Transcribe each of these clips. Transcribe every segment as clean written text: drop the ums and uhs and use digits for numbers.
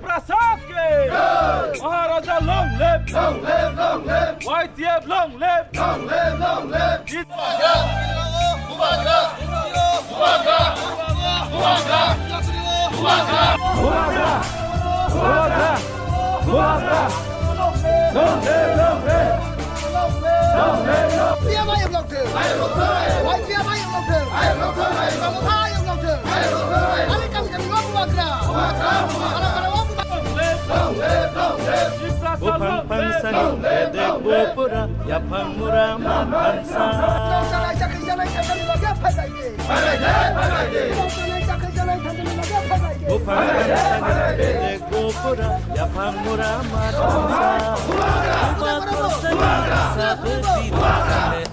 Prasad ke Maharaja long live YTF long live Upang pansani bede bopura yapang murama pansa. Upang pansani bede bopura yapang murama pansa. Upang pansani sabedi pasane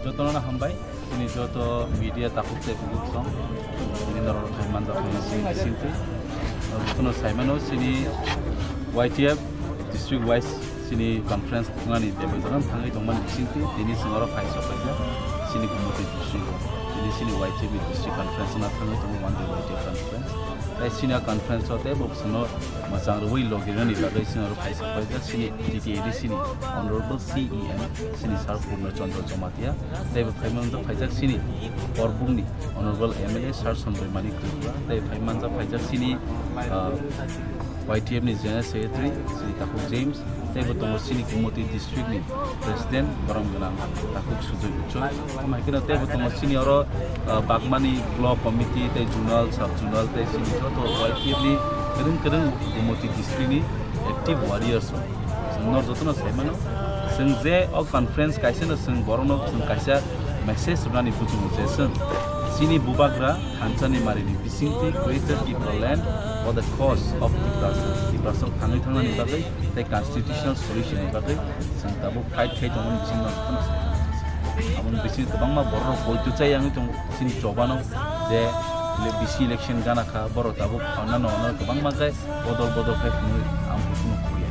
Jotono na hambay ini joto media takut saya buku ini normal Thailand tak punya sini jotono Saimano sini YTF district wise sini conference ngani table dalam thangai dongman sini ini sengoro file saja sini Gomati district ini sini YTF district conference na thangai dongman YTF conference sini conference hote box no masang ruwi logiran ni bagai sini ro file saja sini DTAD sini honorable CEM sini Sar Phunukha Gomati ya table payment to file sini Korbung ni honorable MLA Sar Sondremani Kripura table payment to file sini YTF ni General Secretary sini Takuk James table to sini Gomati district ni President Barang Gelang Takuk Sujoy Ucoy kena table to sini oro Bagmani Block Committee te Jurnal Sub Jurnal te sini to YTF ni kadang-kadang Gomati district ni active warriors senor jotono Saimano sengje o conference kaisa no seng borono seng kaisa message sunani putung session sini bubagra hancani marini bisinti greater Ipraland for the cause of Iprasal thangai thangnani bagai the constitutional solution ni bagai seng tabu fight kai tongon bising no amon bising tabangma borro boitu chai yang tong sini jobano je le bisi election gana kha boro tabu khana no no tabangma gai bodol kai ampuno kuya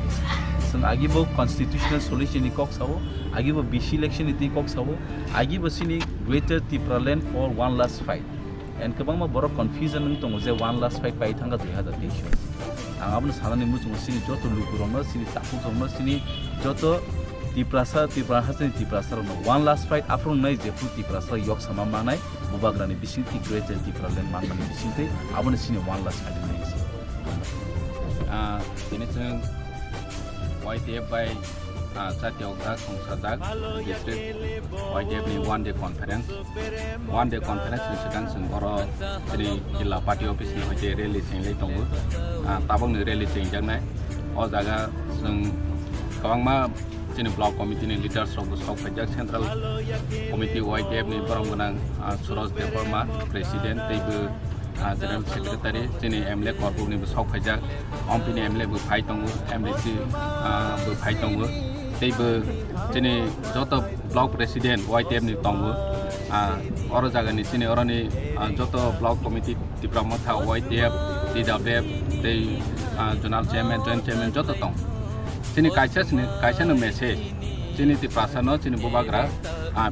seng agi bo constitutional solution ni kok sawo agi bo bisi election ni kok sawo agi bo sini greater Ipraland for one last fight and kabangma boro confusion ng tong je one last fight pai thanga 2023 ang abon sanani mu chung sini joto lukurong sini tapu jong sini joto Tiprasa sini Tiprasa no one last fight after nai je fu Tiprasa yok sama manai bubagrani bisinti greater Ipraland manmani bisinti abon sini one last fight nai ini chung YTF by Satyaga Kongsadak district YTF ni one day conference ni sedang senggoro dari jilla party office ni hoje rally sing lai tongu tabang ni rally sing jang nai o jaga sing kawangma sini block committee ni leaders of the stock pajak central committee YTF ni barang gunang Suraj Deparma president teibu general secretary sini MLA Korbung ni stock pajak ompini MLA bu phai tongu MDC bu phai tongu teibu sini joto block president YTF ni tongu oro jaga ni sini oro ni joto block committee diploma tha YTF DWF tei zonal chairman joint chairman joto tong sini kaisa no message sini ti prasano sini bubagra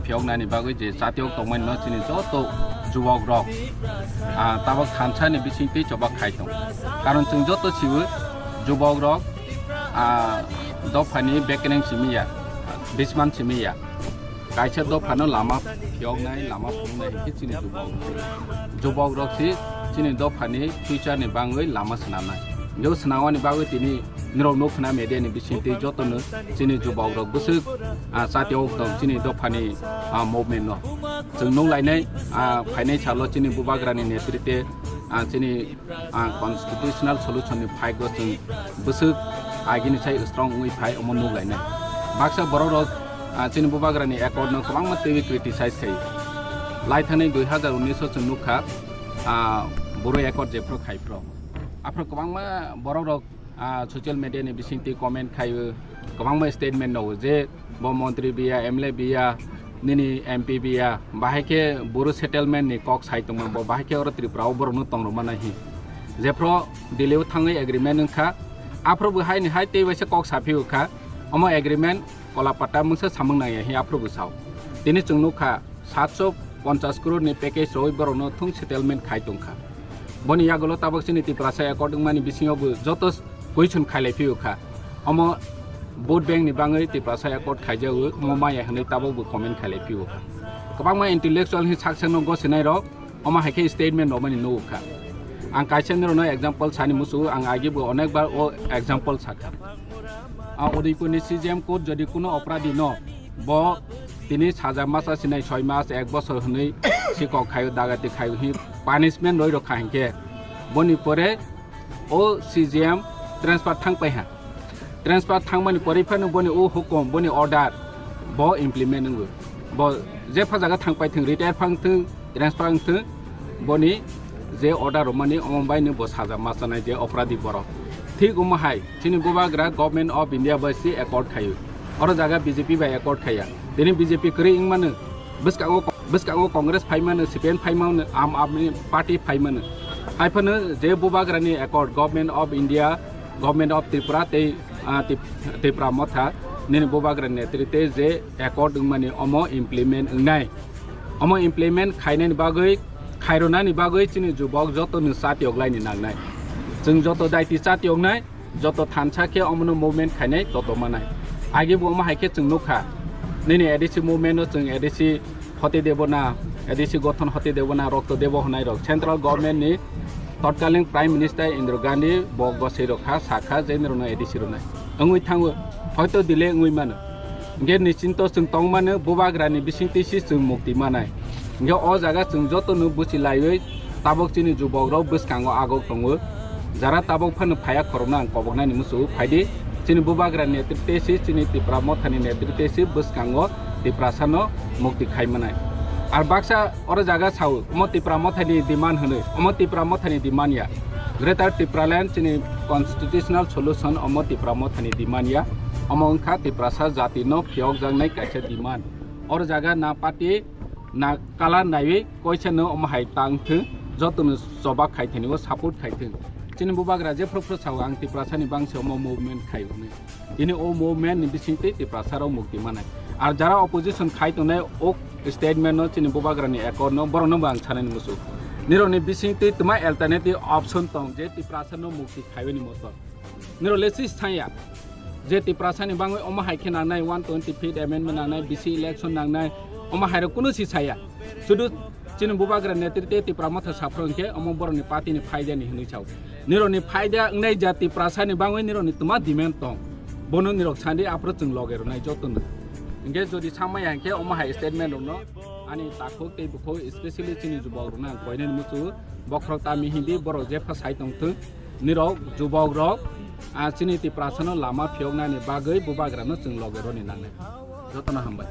phiok nani bagoi je satyok tongmen no sini joto jubok rok tabak khansa ni bisingti chobak khai tong karon chung joto sibu jubok rok dofani bekeneng simiya bisman simiya kaisa dofano lama phiok nai lama phung nai ki sini jubok rok si sini dofani future ni bangoi lama sanamna jo sanawani bagoi tini nirok no khna media ni bisinti joto no sini jubok rok busuk satyok tong sini dofani movement no chung nong lai nai phainai chalo sini bubagrani netrite sini constitutional solution ni phai go chung busuk agini sai strong ui phai omon nong lai nai baksa borok sini bubagrani accord no kwang ma tewi criticize kai lai thanai 2019 chung nukha boro accord je pro khai pro apro kwang ma borok social media ni bisinti comment khai kwang ma statement no je bo montri biya MLA biya nini MP biya bahake boro settlement ni kok sai tong bo bahake oro tripura boro no tong roma nahi je pro deleu thangai agreement nungkha आफ्रोबो हाय नि हाय ते वैसे कक साफिउ खा अम agreement कलापाटा मुंसे सामंग नाय हि आफ्रोबो साव दिनै जों नुखा 750 करोड़ नि पैकेज रय बरनो थुं सेटलमेंट खाय दंखा बनि यागलो ताबक सिनि तिप्रासा एकर्डिं मानि बिसिङावबो जत क्वेश्चन खायलाय फिउ खा अम vote bank ni bangai tiprasa ekord khaijawo momaya hनै ताबो कमेन्ट खायलाय फिउ गोबां मा इंटेलेक्चुअल हि साक्सेस नो गसिनाय र अमा हाइके स्टेटमेंट नो मानि नो खा आं काइसेन नो एग्जांपल सानि मुसु आं आगिबो अनेक बार ओ एग्जांपल साखा आ उदयपुरनि सीजेएम कोड जदि कुनो अपराधी न ब तिनि साजा मासा सिनाय 6 मास 1 बছর हनै सिक खायो दागाति खायो हि पानिशमेंट रय रखा हंके बनि परे ओ सीजेएम ट्रांसफर थांपायहा ट्रांसफर थांमानि परिफानो बनि ओ हुकुम बनि अर्डर ब इमप्लिमेंट नंगो ब जे फाजागा थांपायथों रिटायर फांथों ट्रांसफर फांथों बनि जे अर्डर मानि अमबायनो ब साजा मासानाय जे अपराधी बर ठीक उमहाय चिनि बुबाग्रा गवर्नमेंट ऑफ इंडिया बसि एकॉर्ड खायो और जागा बीजेपी बाय एकॉर्ड खाया दिनै बीजेपी करै इंमानो बिस्कागो कांग्रेस फाइमानो सीपीएम फाइमानो आम आदमी पार्टी फाइमानो हायफानो जे बुबाग्रानि accord government of India government of Tripura Tripura मथा निने बुबाग्रा नेतृत्व जे एकॉर्ड माने अमो इमप्लिमेंट खायनायनि बागै खायरनानि बागै चिनि जुबक जतनो सातियगलायनि नांनाय जों जत दायति सातियगनाय जत थानसाखे अमनो मुभमेंट खायनाय तत मानाय आगेबो अमा हायखे जों नुखा निने एडिसि मुभमेंट जों एडिसि हते देबना एडिसि गठन हते देबना रक्त देब होनाय रक सेंट्रल गवर्नमेंट नि तत्कालीन प्राइम मिनिस्टर इंदिरा गांधी बगसे रखा साखा जेनरनो एडिसि रनाय अंगुइ थाङो हयतो दिले अंगुइ मानो गे निश्चिंत जों तंमानो बुबाग्रानि बिसिंतिसि जों मुक्ति मानाय गे अ जागा जों जतनो बुसिलायै ताबक चिनि जुबग्र बसकांगो आगक दङो जारा ताबक फानो फाया खरना कबगनानि मुसु फायदि चिनि बुबाग्रा नेतृत्वसि चिनि त्रिपुरा मथानि नेतृत्वसि बसकांगो त्रिपुरासानो मुक्ति खायमानाय आर बाक्सा और जागा साव अम त्रिपुरा मथानि डिमांड होनो अम त्रिपुरा मथानि डिमांड या ग्रेटर त्रिपुरालैंड चिनि कन्स्टिट्यूशनल सल्यूशन अम त्रिपुरा मथानि डिमांड या अम उनखा त्रिपुरासा जाति न फियक जांनाय कायसे डिमांड और जागा ना पार्टी ना काला नायै क्वेश्चन अम हाय तांथो जतनो सबा खायथेनिबो सपोर्ट खायथों चिनि बुबाग्रा जे प्रसाव आं त्रिपुरासानि बांसे अम मुभमेंट खायने दिनै ओ मुभमेंट नि बिसिंति त्रिपुरासाराव मुक्ति मानाय आर जारा अपोजिशन खायतोनाय ओ स्टेटमेंट न चिनि बुबाग्रानि एकॉर्ड न बरनो बां छानानि मुसु निरोनि बिसिंति तमा अल्टरनेटिव ऑप्शन तं जे त्रिपुरासानो मुक्ति खायनि मत निरो लेसिस थाया जे त्रिपुरासानि बांगै अम हायखे नांनाय 125 अमेंडमेंट नांनाय बिसि इलेक्शन नांनाय अम हायरो कुनु सिसाया सुदु चिनि बुबाग्रा नेतृत्व त्रिपुरा मथा साफ्रोंके अम बरनि पार्टीनि फायदानि हनै चाव निरोनि फायदा नै जाति त्रिपुरासानि बांगै निरोनि तमा डिमांड तं बनो निरक सान्दि आप्रो जों लगेरनाय जतनो इंगे जदि सामाय हांखे अम हाय स्टेटमेंट न आनि ताखौ तेबुखौ स्पेशली चिनि जुबग्रना गयनेन मुसु बख्रता मिहिदि बर जेफा साइतंथो निरक जुबग्र आ चिनि त्रिपुरासानो लामा फियगनानि बागै बुबाग्रानो जों लगेरनि नांनाय जतनो हामबाय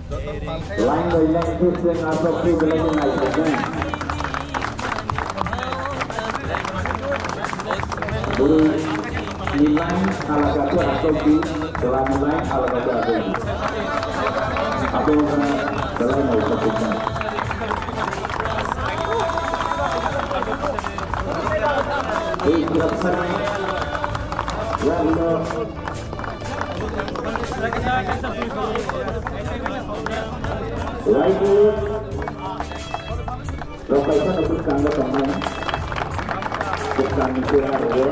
Line by line Christian after three below night again. Guru line alagatu atau di dalam line alagatu atau di atau dalam line sebutnya. Ini berapa ya lo lagi lokasi untuk kanggo teman bukan kurang ya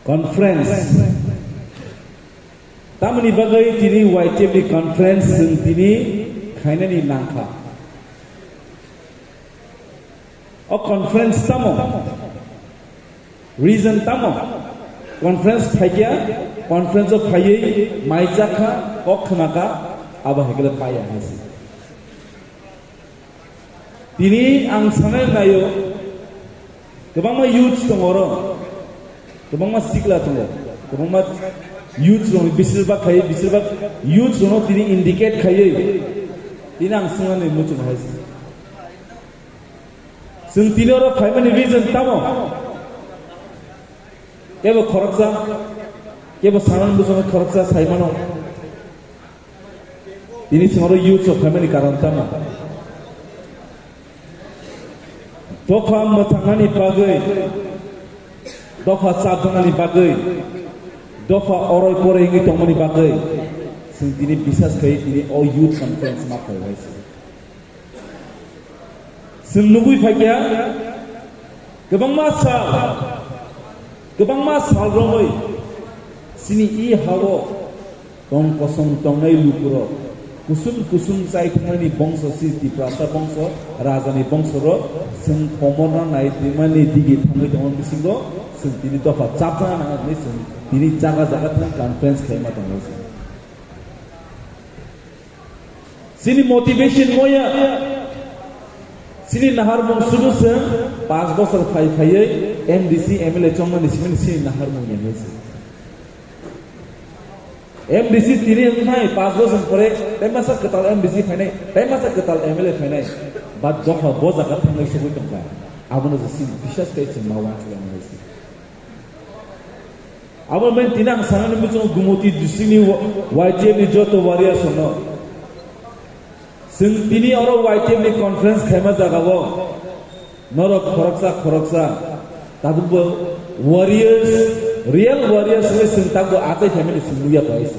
conference tamani bagai tini YTB conference tini खायनायनि नांखा अ conference तमो reason तमो conference फाइया conference of फाइये माइजाखा कखनाका अब हेगले पाया हसी दिनै आं साननाय नायो गोबां मा यूथ दङरो गोबां मा सिक्ला दङ गोबां मा यूथ दङ बिसोरबा यूथ दङ दिनै इंडिकेट खायो दिनै आं साननानै मोजां हायसै जों दिनै आरो फाइमानि रिजन तामो केबो खरकसा केबो साननानै मोजां खरकसा साइमानो दिनै सिङाव यूथ अफ फाइमानि कारण तामो दफा मोथांनानै बागै दफा साबजांनानै बागै दफा अरय परेङै दंमोननि बागै जों दिनै बिसास खायो दिनै अ यूथ कॉन्फ्रेंस मा फैबायसै जों लुबैफायया गोबां मा साल रङै सिनि इ हावो दं कसं दंनाय लुकुरो कुसुम जायथांनि बंश सिस्ति प्रासा बंश राजानि बंशर जों कमना नायदिमानि दिगि थाङै दङ बिसिंगो जों दिनै दफा चापना नाङै जों दिनै जागा कॉन्फ्रेंस खायमा दङ सिनि मोटिवेशन मोया सिनि नाहार बंशुनु जों 5 बोसोर फायै एमडीसी एमएलए चंगमानि सिनि नाहार मोया MDC tini hai 5 बोसोर परे तैमासा कताल MDC फाइनाय तैमासा कताल MLA फाइनाय बाद दफा बोजा का थांनाय सबै दंखा आबनो जसि बिसास कैसे मावा खालामनायसै आबो मेन तिना सानानि मिजो गुमति दुसिनि YTF नि जतो वारिया सनो जों तिनि अरो YTF नि कॉन्फ्रेंस खायमा जागावो नरो खरकसा ताबुबो वारियर्स रियल वारियर्स में सिंतागो आते फैमिली सिंगुया पाइस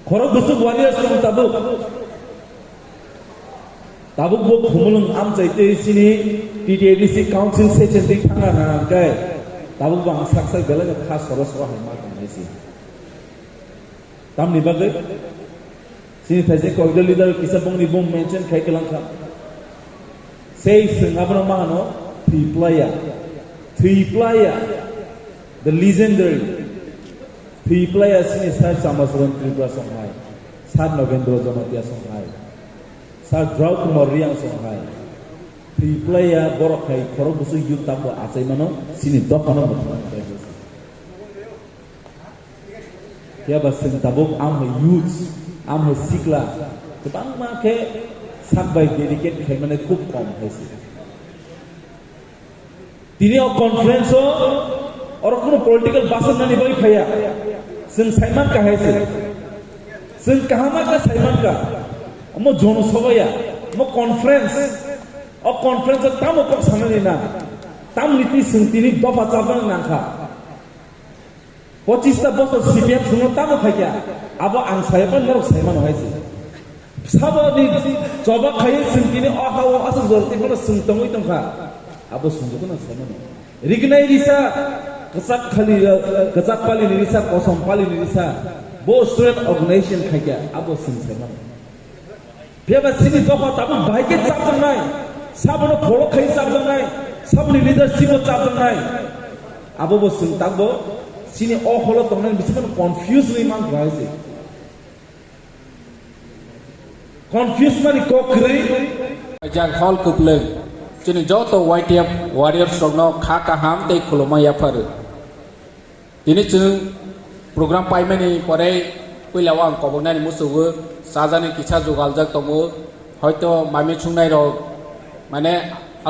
खरो बुसु वारियर्स को ताबुक वो फुमुलुं आम चाइते सिनी TTADC काउंसिल सेशन दिख थांगा ना काय ताबुक बांग साक्साय बेले में खास सरस वा हमा कनाइसी ताम निबागे सिनी थाइसे कोइडल लीडर किसा बंगनी बम मेंशन खाइ कलंखा से सिंगाबनो मानो three player the legendary three players sini sar samasron tribra songhai sar novendra jamatia songhai sar draw kumar riang songhai three player borokai khoro busu yutam bo achai mano sini dokano motman kya basin tabuk am youth am sikla tebang ma ke sabai dedicate khaimane khub kom haisi दिनै conference और कोनो political भाषण ना निभाई खाया जों साइमान का है जों कहामा का साइमान का मो जोनो सबाया मो कॉन्फ्रेंस और कॉन्फ्रेंस ताम को सामने ना ताम नीति संतिनि दफा चाबन नाखा 25 ता बस सीपीएम सुनो ताम खाया अब आं साइमान नरक साइमान होइसे साबनि जबा खाय संतिनि अहाव आस जरते को संतमय तंखा अब सुनजोको न छैन रिगनाइ रिसा गसाक पाली रिसा कसम पाली रिसा बो स्टुडेन्ट अर्गनाइजेसन खाइया अब सुन छैन फेबा सिनि दफा ताबो भाइके चापजनाय साबनो फलो खाइ चापजनाय सबनि लिडरशिप चापजनाय अब बो सुन ताबो सिनि अ हलो तंनाय बिसोर कन्फ्यूज नै मान गाइसे कन्फ्यूज मानि कोक्रै जाग हल कुपले चुनी जो तो YTF वारियर्स रंगनो खा काम ते खुलमा याफार दिनै जों प्रोग्राम पाइमानि परे पहिलाव आं कबनानि मुसुगो साजानि किसा जुगाल जाक तमो हयतो मामि सुंनाय र माने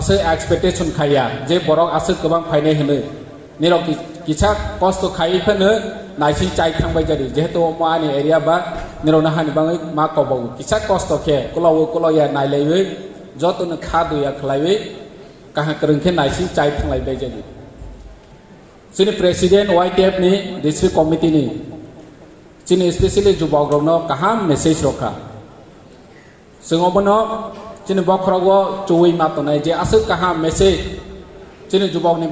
आसे एक्सपेक्टेशन खाया जे बरक आसे गोबां फाइनाय होनो निर किसा कष्ट खायफोनो नायसिन चाइ थांबाय जादि जेहेतु मानि एरिया बा निरना हानि बाङै मा कबाव किसा कष्ट खे कलया नायलायबै जतन खादुया खलायबै काहा करंखे नायसिन चाइ थांलायबाय जादि सिनि प्रेसिडेंट YTF नि डिस्ट्रिक्ट कमिटी नि सिनि स्पेशली जुबग्रनो काहा मेसेज रखा जोंबनो सिनि बखरगो चुई मातनाय जे आसे काहा मेसेज सिनि जुबगनि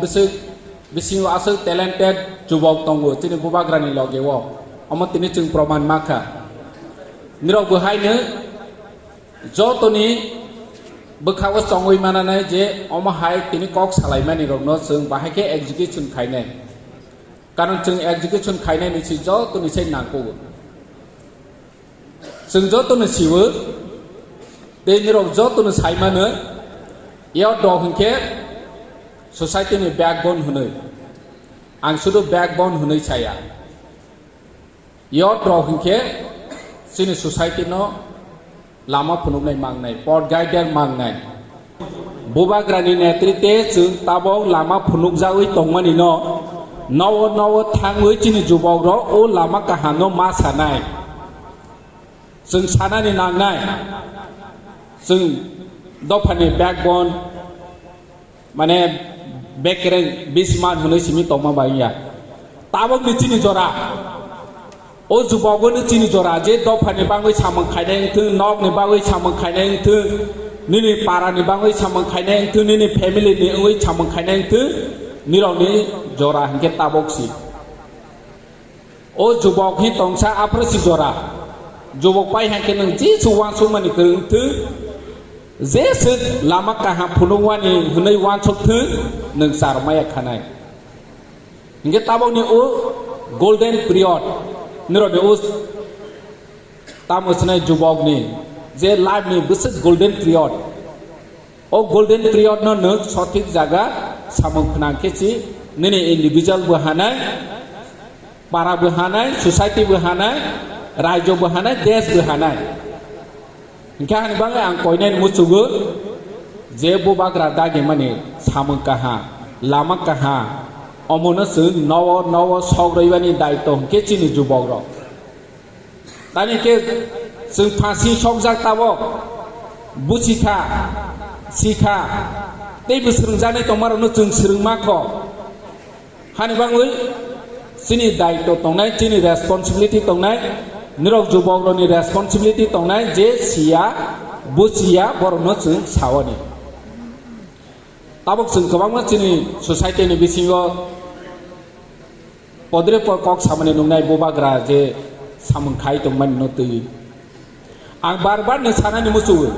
बिसिङाव आसे टैलेंटेड जुबग दंगो सिनि बुबाग्रानि लगेव अमतिनि जों प्रमाण माखा निराव बहायनो जतनि बखाव चंगै मानानै जे अमाहाय तिनि कक सालायमानि रगनो जों बाहायके एग्जिकिउशन खायनाय कारण जों एग्जिकिउशन खायनाय निसि जतनि से नांगौ जों जतनि सिवो ते निराव जतनि सायमानो याव दहिंके सोसाइटिनि बैकबोन होनो आं शुद्ध बैकबोन होनो साया याव दहिंके जोंनि सोसाइटिनो लामा फुनुनाय मांनाय पट गाइडार मांनाय बुबाग्रानि नेतृत्वे जों ताबाव लामा फुनुकजावै दंमानि न नव थाङै जोंनि जुबाव ओ लामा काहानो मा सानाय जों सानानि नांनाय जों दफानि बैकबोन माने बेकरें बिसमान होनो सिमि तमा बाइया ताबाव निथिनि जरा ओ जुबावबोनो तिनि जरा जे दफानि बाङै सामों खायनाय थो नगनि बाङै सामों खायनाय थो निनि पारानि बाङै सामों खायनाय थो निनि फेमिलिनि ओइ सामों खायनाय थो निरावनि जरा हिंके ताबोक्सि ओ जुबाव हि तंसा आप्रसि जरा जुबाव पाइ हांके नों जे सुवां सुमानि थो जे सो लामा काहा फुनुवानि हुनै वानसक थो नों सारमाया खानाय हिंके ताबावनि ओ गोल्डन पीरियड निरोधे उस तामसने जुबावनि जे लाइफनि बिसि गोल्डन पीरियड ओ गोल्डन पीरियड न सठिक जागा सामोखना केसि निनि इंडिविजुअल बहानाय पारा बहानाय सोसाइटी बहानाय राज्य बहानाय देश बहानाय इनका हनिबांगे आं कोइनाय मुसुगो जे बुबाग्रा दागे माने सामोकाहा लामा काहा अमोनो जों नव सौरैबानि दायित्व के चिनि जुबाव दानि के जों फांसि सक जाताबो बुसिखा सिखा ते बोसोरजानाय दंमारनो जों सोलोंमाखो हानिबाङै जोंनि दायित्व दंनाय जोंनि रेसपन्सिबिलिटी दंनाय निरव जुबावनि रेसपन्सिबिलिटी दंनाय जे सिया बुसिया बरनो जों सावनि ताबक जों गोबां जोंनि सोसाइटिनि बिसिङाव पदरे पर कक सामने नुनाय बुबाग्रा जे सामोंखाय दंमोन नतै आं बार बार नो सानानि मुसुवो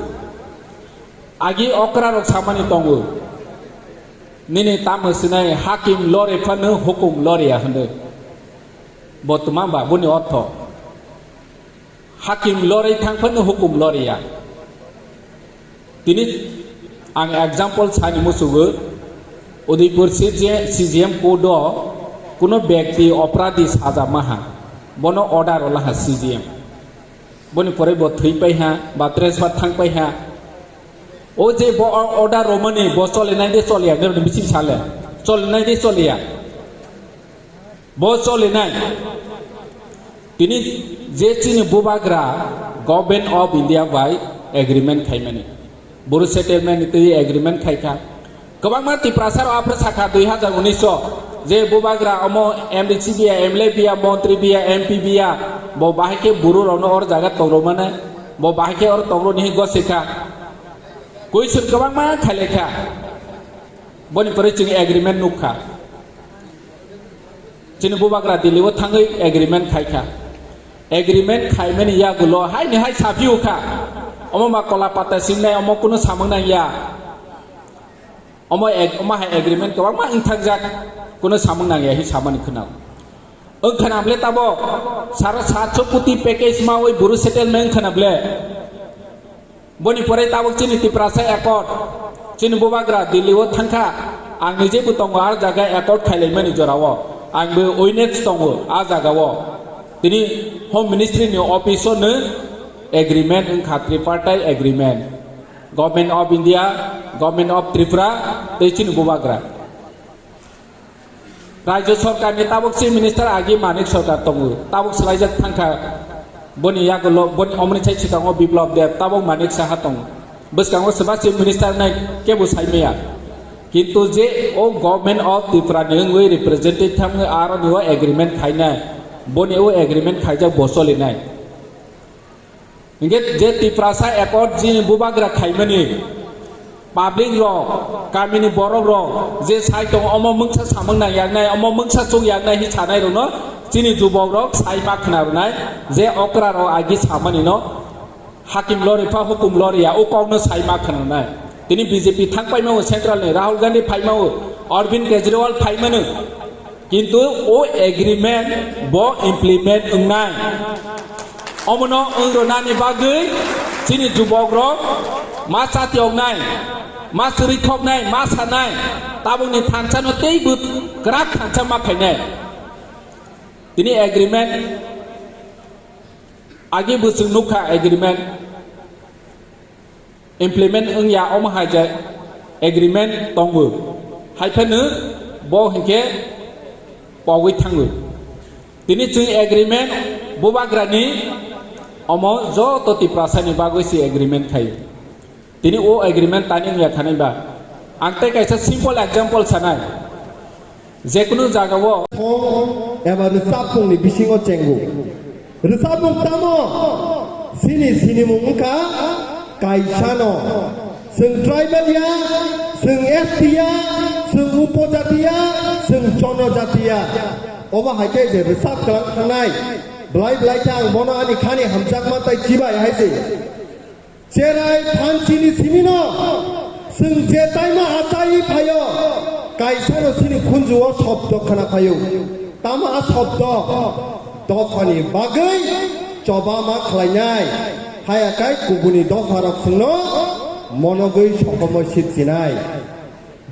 आगि अक्रा रक सामानि दङो निनि तामसनाय हाकिम लरे फानो हुकुम लरिया होनो बर्तमान बा बुनि अर्थ हाकिम लरे थांफानो हुकुम लरिया तिनि आं एग्जाम्पल सानि मुसुवो उदयपुर सीजीएम कोड कोनो व्यक्ति अपराधी साजा माहा बनो अर्डर लाहा सीजीएम बनि परे ब थैपाय हा बा ट्रेन्सफार थांपाय हा ओ जे ब अर्डर रोमनी ब चलिनाय दे चलिया नेरनि बिसिं साले चलिनाय दे चलिया ब चलिनाय तिनि जे चिनि बुबाग्रा government of India by agreement खायमानि बुरु सेटलमेंट ते एग्रीमेंट खायखा गोबां माति प्रासार आफ्र साखा 2019 जे बुबाग्रा अमो एमडीसी बिया एमएलए बिया मंत्री बिया एमपी बिया बो बाहायके बुरु रनो और जागा तौरो माने बो बाहायके और तौरो नि गसेखा कोई सुन गोबां मा खालेखा बनि परे चिं एग्रीमेंट नुखा चिन बुबाग्रा दिल्लीव थाङै एग्रीमेंट खायखा एग्रीमेंट खायमेनि या गुलो हाय नि हाय साफिउखा अमो मा कला पाता सिंनाय अमो कुनो सामंनाय या अमो हाय एग्रीमेंट गोबां मा इंथांजाक कुनो सामंनाय या हि सामानि खोनाव ओंखानाब्ले ताबो 750 कोटी पैकेज मा ओइ बुरु सेटलमेंट खोनाब्ले बनि परे ताबो चिनि तिप्रासा एकॉर्ड चिनि बुबाग्रा दिल्लीव थांखा आं निजे बुतंग आर जागा एकॉर्ड खायलायमानि जराव आंबो ओइनेक्स दङ आ जागाव दिनै होम मिनिस्ट्री नि ऑफिसो नो एग्रीमेंट ओंखा tripartite agreement government of India government of Tripura तेचिन बुबाग्रा राज्य सरकार नि ताबक चीफ मिनिस्टर आगे मानिक सरकार दङ ताबक सलायजाक थांखा बनि यागलो बनि अमनि साइ सिगाङाव बिप्लब देव ताबक मानिक साहा दङ बसकाङाव सोबा चीफ मिनिस्टर नाय केबो साइमेया किन्तु जे ओ गवर्नमेंट ऑफ त्रिपुरा नि ओइ रिप्रेजेंटेटिव थाङो आरो निव एग्रीमेंट खायनाय बनि ओ एग्रीमेंट खायजा बसलिनाय इंगे जे त्रिपुरासा एकॉर्ड जी बुबाग्रा खायमानि पाब्लिक रो गामिनि बर' रो जे साइ दङ अमो मोंसा सामंनाय यागनाय अमो मोंसा चौ यागनाय हि सानाय रो न चिनि जुबाव रो साइ मा खोनारनाय जे अक्रा रो आगि सामानि न hakim lori pha hukum lori ya o kong no sai ma khana nai tini BJP thang pai mau central ne Rahul Gandhi phai mau Arvind Kejriwal phai manu কিন্তু ও এগ্রিমেন্ট ব ইমপ্লিমেন্ট নাই অমন অংরনানি বাগৈ চিনি যুবক রক মা চাতিয়ক নাই মা সরিথক নাই মা সানাই তাবুনি থানসানো তেইবু গ্রাক থানসা মাখাইনাই তিনি এগ্রিমেন্ট আগে বুসুং নুখা এগ্রিমেন্ট ইমপ্লিমেন্ট ওংয়া অমহাইজা এগ্রিমেন্ট তংবু হাইফানো ব হিংকে পাওয়াই থাঙ্গো তিনি जों एग्रीमेंट बुबाग्रानि अम जत तिप्रासानि बागैसि एग्रीमेंट खायो তিনি ও एग्रीमेंट तानि या खानायबा आंते कायसा सिम्पल एग्जांपल सानाय जेकुनु जागावो एबा रिसाबुंनि बिसिङाव चेंगु रिसाबुं तामो सिनि मुंखा कायसानो जों ट्राइबेलिया जों एसटिया जों उपजातिया जों जनजातिया अबा हायके जे रिसाब खालामखांनाय ब्लाय थां बनो आनि खानि हामजागमा ताय जिबाय हायसे जेरै फानसिनि सिमिनो जों जे टाइमा आसाइ फायो कायसानो सिनि खुनजुआव शब्द खोनाफायो तामा शब्द दफानि बागै जबा मा खालायनाय हायाखाय गुबुननि दफाराव खुंनो मनगै सकमय सिथिनाय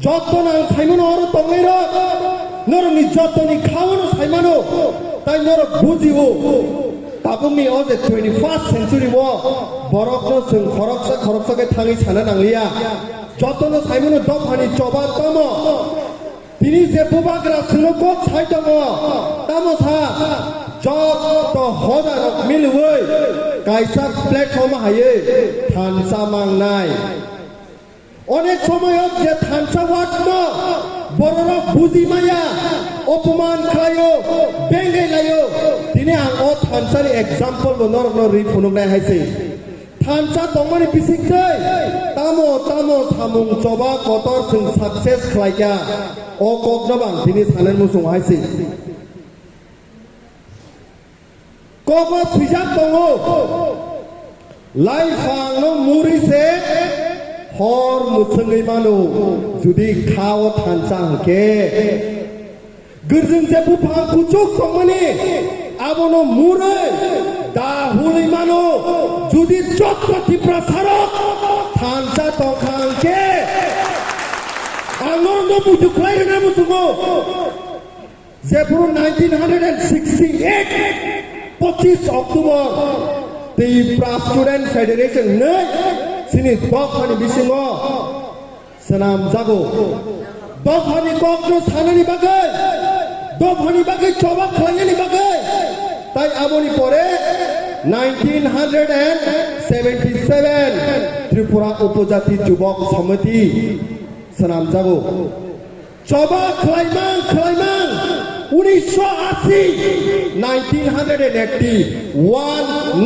যতন সাইমানো আর তংলাইর নরনি যতনি খাওয়ানো সাইমানো তাই নর বুঝিও তাবুংনি অজে 21st century ও বরকনো जों খরকসাকে থাঙি সানা নাংলিয়া যতন সাইমানো দফানি জবা তম তিনি যে বুবাগ্রা সুনকো ছাই দङ তামথা যত হদার মিলুই কাইসা প্ল্যাটফর্ম হায়ে থানসা মাংনাই অনেক সময় যে থানসা ওয়ার্ড বড়রা বুঝি মায়া অপমান খালাयो বেঙ্গে লাयो তিনি আং ও থানসারি एग्जांपल নরক রি ফুনুকনাই হাইছে থানসা দংমানি বিসিংতে তামো সামুং জবা কতর जों সাকসেস খালাইয়া ও ককনবাং তিনি সানেন মুসুং হাইছে কব সুইজাক দङ लाइफांनो मुरिसे हर मुसंगै मानो जुदि खाव थानसा हके गरजों जे बुफां कुचुक दंमानि आबनो मुरै दाहुलै मानो जुदि जत्त तिप्रा सारक थानसा दंखांके आंनो बुजुख्लायना मुसुङो जेफोर 1968 25 अक्टोबर तिप्रा स्टूडेंट फेडरेशन नै सिनि दफानि बिसिङो सनाम जागो दफानि कक्नो सानानि बागै जबा खालायनायनि बागै ताई आबोनि परे 1977 त्रिपुरा उपजाति युवक समिति सनाम जागो जबा खालायमां 1980 1980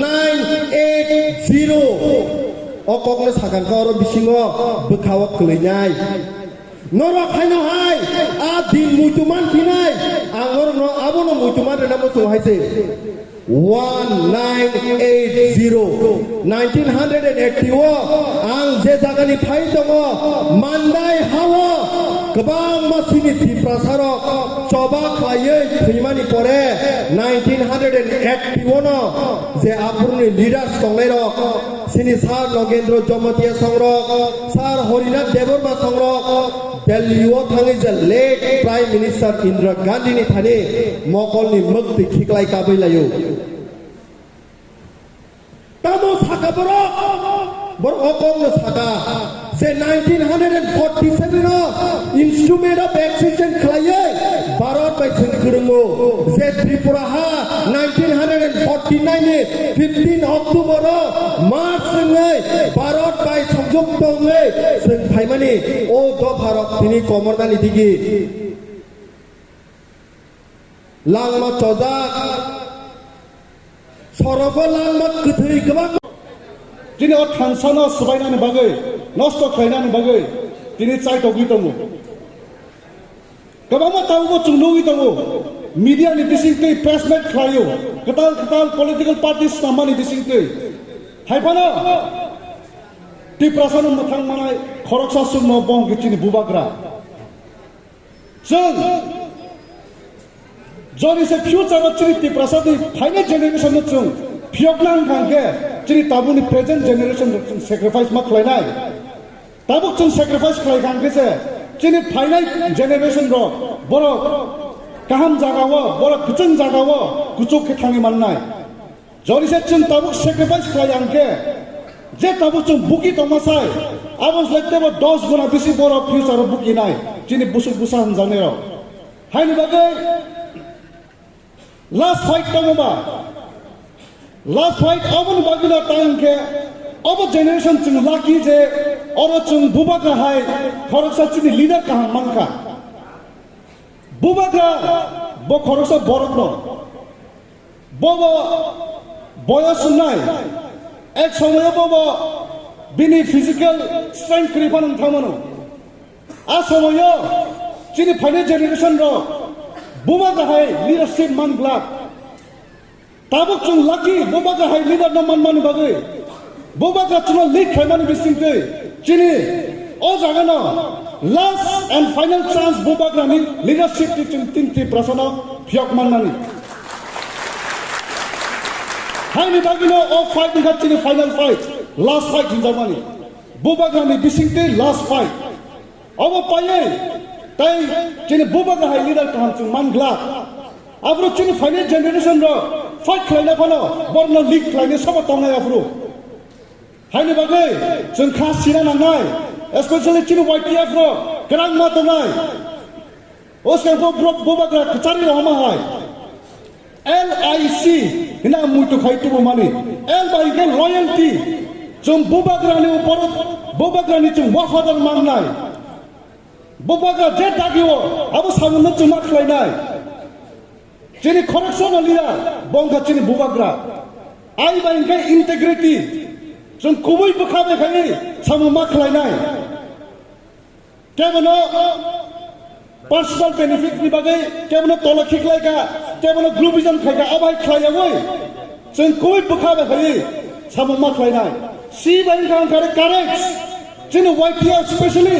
1980 अकगनो सागानखौ आरो बिसिङो बोखाव खोलैनाय नरक हायनो हाय आ दिन मुतुमान फिनाय आंगर न आबोनो मुतुमान रेना मसु हायसे 1980 आं जे जागानि फाइ दङ मान्दाय हावो गोबां मासिनि तिप्रासारक जबा खायै थैमानि परे 1981 जे आपुरनि लिडार्स दंलायरक सिनि सार नगेन्द्र जमतिया संरक सार हरिनाथ देबरमा संरक दिल्लीआव थाङै जे लेट प्राइम मिनिस्टार इन्दिरा गान्धीनि थानि मकलनि मोक्ति खिक्लाय काबैलायो तामो साका बर अकंनो साका से 1947 इंस्ट्रूमेंट ऑफ एक्सचेंज खालायो भारत बाय सोंखोरङो जे त्रिपुरा हा 1949 नि 15 अक्टोबर मार्च जोङै भारत बाय संयोग दङै जों फाइमानि ओ द भारत तिनि कमरनानि दिगि लांमा चजाक सरगो लांमा गोथै गोबां दिनै थानसानो सुबायनानै बागै नष्ट खालायनानै बागै दिनै चाइटगि दङ गोबां तावबो चुंदुगि दङ मिडियानि बिसिंकै प्रेसमेट खालायो गोदान पलिटिकल पार्टिस नामानि बिसिंकै खायफानो टिप्रासानो मोखां मानाय खरकसा सुनो बं गिचिनि बुबाग्रा जों जोंनि से फ्यूचर चिनि टिप्रासानि फाइनेल जेनेरेशन जों फियकनां खांके चिनि ताबुनि प्रेजेंट जेनेरेशन जों सेक्रिफाइस मा खलायनाय ताबुक जों सेक्रिफाइस खलाय खांके से चिनि फाइनेल जेनेरेशन रो बर गाहाम जागावो बर गुचुं जागावो गुचुक के थांगे माननाय जोंनि से जों ताबुक सेक्रिफाइस खलाय खांके जे ताबुक जों बुकी तमासाय आबस लेते बो 10 गुना बेसि बर फ्यूचर बुकी नाय चिनि बुसुक बुसा हमजाने रो हायनि बागै लास्ट फाइट तंगबा लास्ट फाइट अबन बागिला टाइम के अब जेनरेशन जों लाकी जे और जों बुबाग्रा हाय खरकसा चिनि लीडर कहां मानका बुबाग्रा बो खरकसा बरक न बो बयस नाय एक समय बो बिनि फिजिकल स्ट्रेंथ क्रिफान थामनो आ समय चिनि फाइनेल जेनरेशन रो बुबाग्रा हाय लीडरशिप मानग्ला ताबुक जों लाकी बुबाग्रा हाय लीडर न मानमानि बागै बुबाग्रा चुना लीड खायमानि बिसिंते चिनि ओ जागानो लास्ट एंड फाइनल चांस बुबाग्रानि लीडरशिप टिचिं तिनति प्रसना फियक माननानि हायनि बागिनो ओ फाइट नि चिनि फाइनल फाइट लास्ट फाइट हिनजामानि बुबाग्रानि बिसिंते लास्ट फाइट अब पाये ताई चिनि बुबाग्रा हाय लीडर कहां जों मानग्ला आब्रो चिनि फाइनेल जेनेरेशन रो फाइट खालायना फनो बरनो लीग खालायनो सब तंनाय आब्रो हायनि बागै जों खासिना नांनाय स्पेशली चिनि वाइटीएफ रो ग्रां मा तंनाय ओसे बुबाग्रा कचारी हमा हाय LIC हिना मुइतो खाइतो माने L बाय के लॉयल्टी जों बुबाग्रानि ऊपर बुबाग्रानि जों वफादार माननाय बुबाग्रा जे दागियो अब सामनो जों मा खालायनाय चिनि खरकसन लिया बंगा चिनि बुबाग्रा आई बाइंके इंटेग्रिटी जों कुबै बखाबे खाय सामो मा खलायनाय केबनो पर्सनल बेनिफिट नि बागै केबनो तल खिखलायगा केबनो ग्रुपिजम खायगा अबाय खलायवै जों कुबै बखाबे खाय सामो मा खलायनाय सी बाइंका अंकारे करेक्ट चिनि वाइटीआर स्पेशली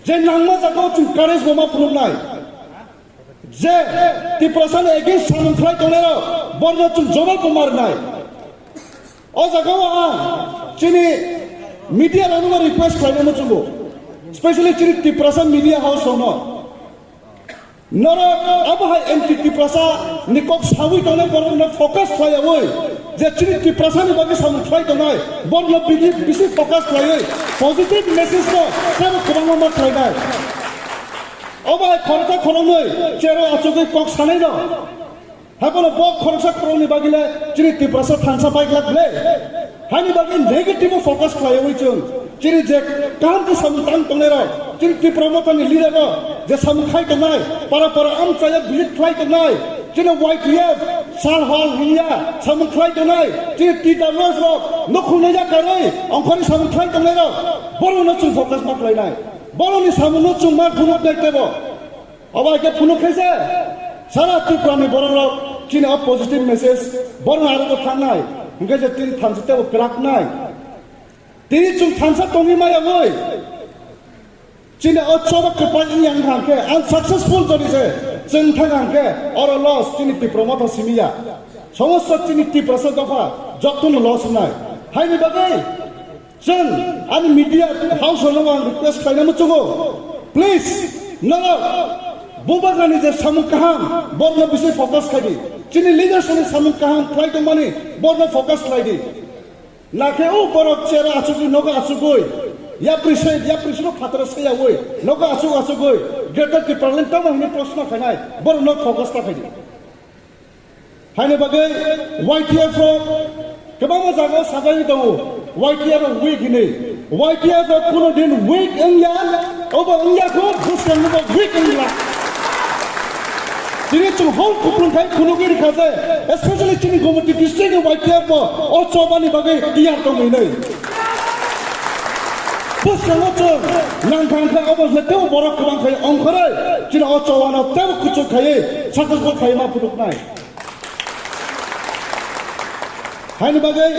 जे नांमा जागो जों करेज बमा फुलनाय जे टिप्रासान एगेन्स्ट सामख्लाय तंनाय बरनो जों जबाब मारनाय ओ जागाव चिनि मीडिया रानुमा रिक्वेस्ट खालायनो मोचुगो स्पेशली चिनि टिप्रासान मीडिया हाउस होनो नर अब हाय एंटी टिप्रासा निकक सावि तंनाय बरनो फोकस खालायवै जे चिनि टिप्रासानि बागै सामख्लाय तंनाय बरनो बिसि फोकस खालायै पॉजिटिव मेसेज नो केबो गोबां मा खालायनाय अब खरचा खरंनै चेरो आचुगै कक सानै दं हाबनो बक खरचा खरंनि बागिले चिनि टिप्रासा थानसा बाइकलागले हानि बागै नेगेटिव फोकस खालायवै जों चिनि जे काम के समतान तंनेरो चिनि टिप्रामतानि लीडर जे समखाय तंनाय पारा आमचाया बिलिट खालाय तंनाय चिनि वाइटीएफ साल हल हिया समखाय तंनाय चिनि टीडब्ल्यूएस रो नखुनै जाकारै अंखरि समखाय तंनेरो बरनो जों फोकस मा खालायनाय बरनि सामनो जों मा फुनुक देखतेबो अबा के फुनुक कैसे सारा त्रिपुरानि बरनो चिनि अ पॉजिटिव मेसेज बरन आरो थांनाय इनके जे तिन थानसते क्राकनाय तिनि जों थानसा तंनि मायावै चिनि अ चबक के पाइ यांग हांके अनसक्सेसफुल जरिसे जों थांगांके और लॉस चिनि टिप्रोमोट सिमिया समस्त चिनि टिप्रोस दफा जतन लॉस नाय हायनि बागै जों आनि मीडिया हाउस होनो आं रिक्वेस्ट खालामनो चुगो प्लीज नरो बुबाग्रानि जे सामु काहाम बरनो बिसे फोकस खायदि चिनि लीडरशिपनि सामु काहाम फ्लाइट माने बरनो फोकस खायदि नाके ओ बरक चेरा आसुगि नगा आसुगoi या प्रिसनो फातर सयावै नगा आसुगoi ग्रेटर टिप्रालेन तमनि प्रश्न खानाय बरनो फोकस खायदि हायनि बागै वाइटीएफ गोबां जायगायाव साजायि दङ वाइटीआर वीक हिनै वाइटीआर कुनो दिन वीक इंया अब इंयाखौ बुसखांनो वीक इंला दिनै जों होल कुप्लुंखाय खुनुगिरि खाजे स्पेशली चिनि गोमती डिस्ट्रिक्ट वाइटीआर बो अ चबानि बागै क्लियार दङै बुसखांनो जों नांखांखा अब लेतेव बरक गोबांखाय अंखरै चिनि अ चबानो तेव कुचुखायै साकसबो खायमा फुदुकनाय Haini bagai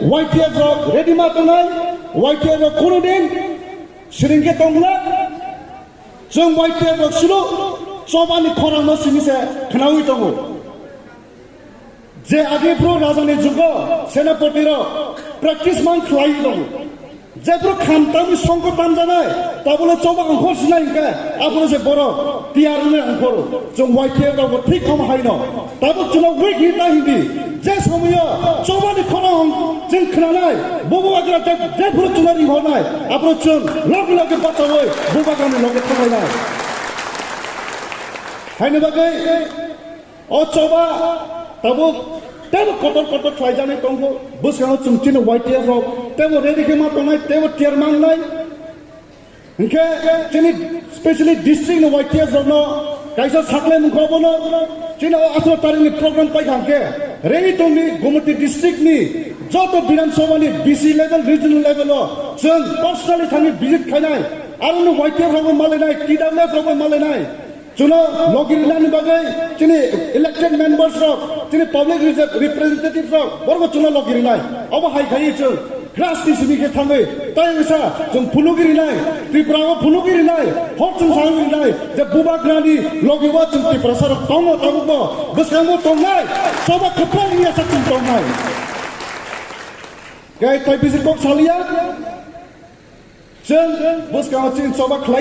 YTF rok ready ma tongnai YTF rok kono din siringke tongla जों YTF rok sulu sobani khorang no sini se khnawi tongo je age pro rajani jugo senapati ro practice man khlai tongo je pro khamtami songko tam janai tabule choba angkhor sinai ka apno se boro tiar ne angkhor जों YTF rok thik kham haino tabo chuno week hita hindi je somoyo sobani khorang जों khlanai bobo agra je pro chunari hornai apno chun log log batawoi boba gami log thainai haine bagai o choba tabo tebo kotor khlai jani tongko busano chungchino YTF rok tebo ready ke ma tonai tebo tiar mangnai inke chini especially district no YTF rok no kaisa sakle mukho bono chino asro tarini program pai khangke ready tongni Gomati district ni joto biran sabha ni BC level regional level lo chung personally thangi visit khainai aru no YTF rok malenai TWF rok malenai chuno logirilani bagai chini elected members rok chini public representatives rok borgo chuno logirilai abo hai khai chung grass ni sini ke thangai tai sa chung Phunukha Tripura go Phunukha hot chung sangai je buba grani logiwa chung Tripura sar tongo tabubo busamo tongai soba khapal ni sa chung tongai gai tai visit kok salia chung buskamo chin soba khlai